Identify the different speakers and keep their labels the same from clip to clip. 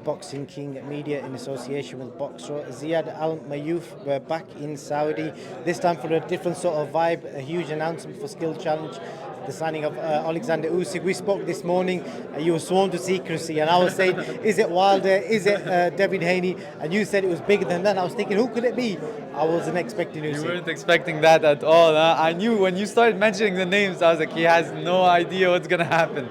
Speaker 1: Boxing King Media in association with Boxer Ziyad Almaayouf. We're back in Saudi, this time for a different sort of vibe, a huge announcement for Skill Challenge, the signing of Alexander Usyk. We spoke this morning, you were sworn to secrecy, and I was saying, is it Wilder, is it David Haney? And you said it was bigger than that. I was thinking, who could it be? I wasn't expecting Usyk.
Speaker 2: You weren't expecting that at all. Huh? I knew when you started mentioning the names, I was like, he has no idea what's going to happen.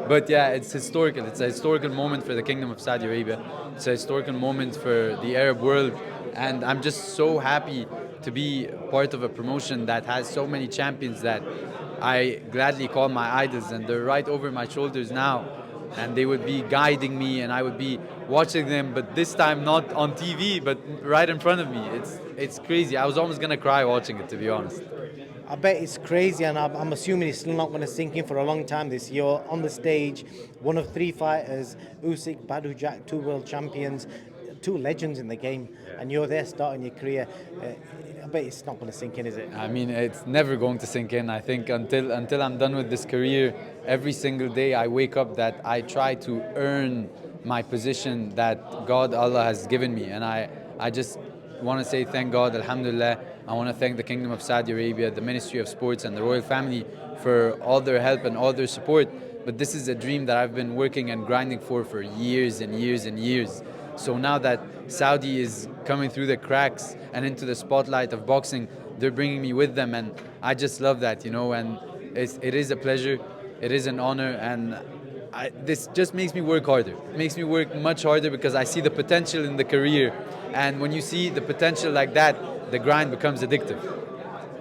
Speaker 2: But yeah, it's historical. It's a historical moment for the Kingdom of Saudi Arabia. It's a historical moment for the Arab world. And I'm just so happy to be part of a promotion that has so many champions that I gladly call my idols. And they're right over my shoulders now. And they would be guiding me and I would be watching them, but this time not on TV, but right in front of me. It's crazy. I was almost going to cry watching it, to be honest.
Speaker 1: I bet it's crazy, and I'm assuming it's still not going to sink in for a long time this year. On the stage, one of three fighters, Usyk, BADOU, Jack, two world champions, two legends in the game, and you're there starting your career. I bet it's not going to sink in, is it?
Speaker 2: I mean, it's never going to sink in. I think until I'm done with this career, every single day I wake up that I try to earn my position that God, Allah has given me. And I just want to say thank God, Alhamdulillah. I want to thank the Kingdom of Saudi Arabia, the Ministry of Sports and the Royal Family for all their help and all their support. But this is a dream that I've been working and grinding for years and years and years. So now that Saudi is coming through the cracks and into the spotlight of boxing, they're bringing me with them, and I just love that, you know, and it is a pleasure, it is an honor, and this just makes me work harder. It makes me work much harder because I see the potential in the career, and when you see the potential like that, the grind becomes addictive.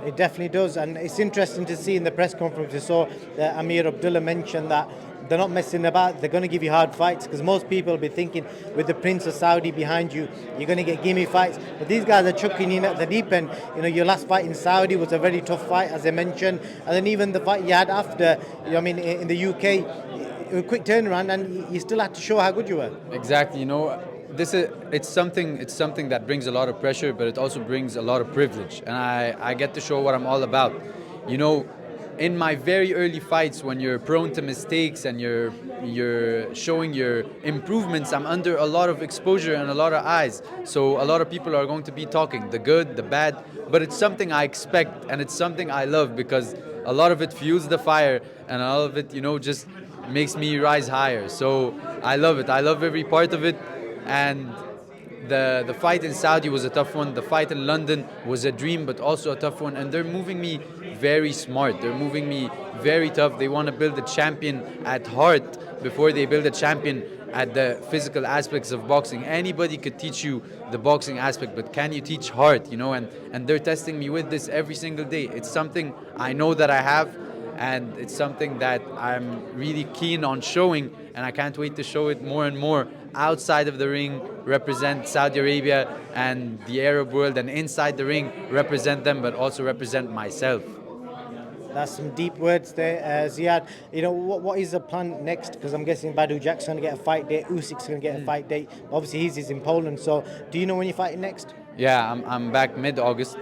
Speaker 1: It definitely does, and it's interesting to see in the press conference you saw that Amir Abdullah mentioned that they're not messing about, they're going to give you hard fights, because most people will be thinking with the Prince of Saudi behind you, you're going to get gimme fights, but these guys are chucking in at the deep end. You know, your last fight in Saudi was a very tough fight, as I mentioned, and then even the fight you had after, I mean, in the UK, a quick turnaround, and you still had to show how good you were.
Speaker 2: Exactly, you know, it's something that brings a lot of pressure, but it also brings a lot of privilege, and I get to show what I'm all about. You know, in my very early fights, when you're prone to mistakes and you're showing your improvements, I'm under a lot of exposure and a lot of eyes. So a lot of people are going to be talking, the good, the bad, but it's something I expect and it's something I love because a lot of it fuels the fire and all of it, you know, just makes me rise higher. So I love it. I love every part of it. And the fight in Saudi was a tough one. The fight in London was a dream, but also a tough one. And they're moving me very smart. They're moving me very tough. They want to build a champion at heart before they build a champion at the physical aspects of boxing. Anybody could teach you the boxing aspect, but can you teach heart, you know? And they're testing me with this every single day. It's something I know that I have, and it's something that I'm really keen on showing, and I can't wait to show it more and more outside of the ring, represent Saudi Arabia and the Arab world, and inside the ring, represent them, but also represent myself.
Speaker 1: That's some deep words there, Ziyad. You know, what is the plan next? Because I'm guessing BADOU Jack's going to get a fight date, Usyk's going to get a fight date. Obviously, he's in Poland, so do you know when you're fighting next?
Speaker 2: Yeah, I'm back mid-August.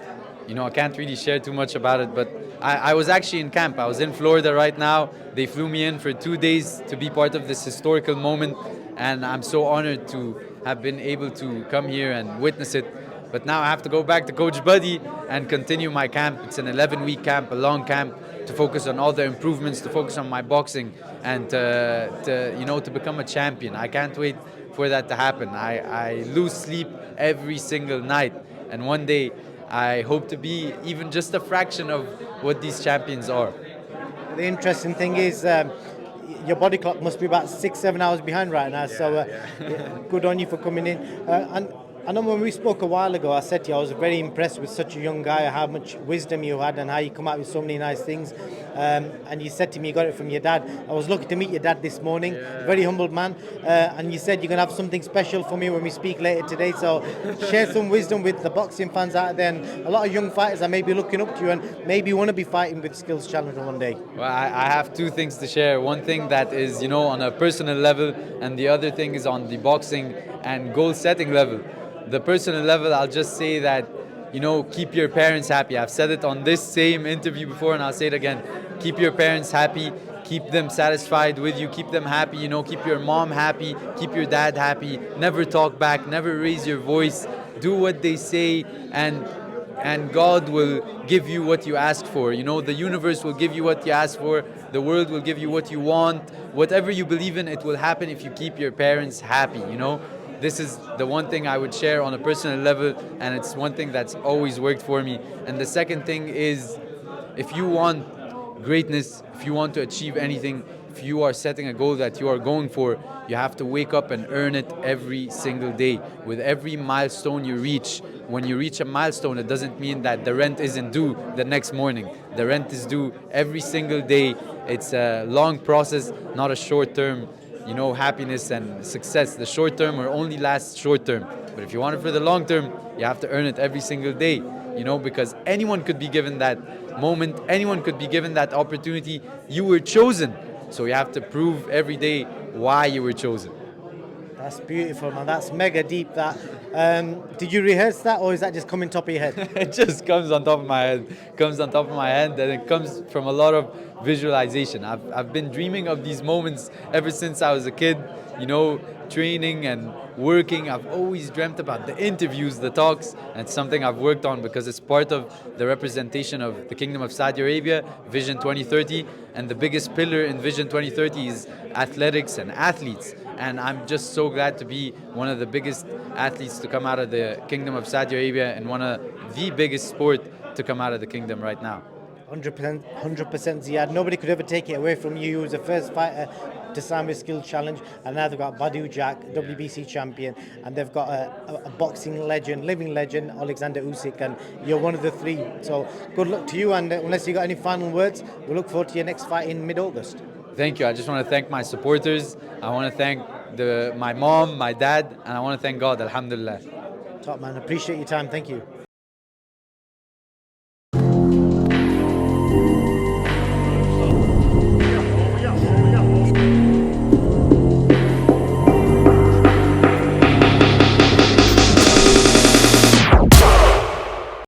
Speaker 2: You know, I can't really share too much about it, but I was actually in camp. I was in Florida right now. They flew me in for 2 days to be part of this historical moment, and I'm so honored to have been able to come here and witness it. But now I have to go back to Coach Buddy and continue my camp. It's an 11-week camp, a long camp, to focus on all the improvements, to focus on my boxing, and to become a champion. I can't wait for that to happen. I lose sleep every single night, and one day I hope to be even just a fraction of what these champions are.
Speaker 1: The interesting thing is your body clock must be about 6-7 hours behind right now, good on you for coming in. And I know when we spoke a while ago, I said to you I was very impressed with such a young guy, how much wisdom you had and how you come out with so many nice things. And you said to me you got it from your dad. I was lucky to meet your dad this morning, very humble man. And you said you're going to have something special for me when we speak later today. So share some wisdom with the boxing fans out there, and a lot of young fighters that may be looking up to you and maybe want to be fighting with Skills Challenger one day.
Speaker 2: Well, I have two things to share. One thing that is, you know, on a personal level, and the other thing is on the boxing and goal setting level. The personal level, I'll just say that, you know, keep your parents happy. I've said it on this same interview before, and I'll say it again. Keep your parents happy, keep them satisfied with you, keep them happy, you know, keep your mom happy, keep your dad happy, never talk back, never raise your voice, do what they say, and God will give you what you ask for. You know, the universe will give you what you ask for, the world will give you what you want. Whatever you believe in, it will happen if you keep your parents happy, you know. This is the one thing I would share on a personal level, and it's one thing that's always worked for me. And the second thing is, if you want greatness, if you want to achieve anything, if you are setting a goal that you are going for, you have to wake up and earn it every single day. With every milestone you reach, when you reach a milestone, it doesn't mean that the rent isn't due the next morning. The rent is due every single day. It's a long process, not a short term, you know, happiness and success. The short term will only last short term. But if you want it for the long term, you have to earn it every single day, you know, because anyone could be given that moment, anyone could be given that opportunity. You were chosen. So you have to prove every day why you were chosen.
Speaker 1: That's beautiful, man. That's mega deep. That did you rehearse that, or is that just coming top of your head?
Speaker 2: It just comes on top of my head, comes on top of my head, and it comes from a lot of visualization. I've been dreaming of these moments ever since I was a kid, you know, training and working. I've always dreamt about the interviews, the talks, and it's something I've worked on because it's part of the representation of the Kingdom of Saudi Arabia, Vision 2030, and the biggest pillar in Vision 2030 is athletics and athletes. And I'm just so glad to be one of the biggest athletes to come out of the Kingdom of Saudi Arabia and one of the biggest sport to come out of the kingdom right now.
Speaker 1: 100%, 100% Ziyad. Nobody could ever take it away from you. You was the first fighter to sign with Skills Challenge, and now they've got BADOU Jack, WBC champion, and they've got a boxing legend, living legend, Alexander Usyk, and you're one of the three. So good luck to you, and unless you got any final words, we look forward to your next fight in mid-August.
Speaker 2: Thank you. I just want to thank my supporters. I want to thank my mom, my dad, and I want to thank God. Alhamdulillah.
Speaker 1: Top man, appreciate your time. Thank you.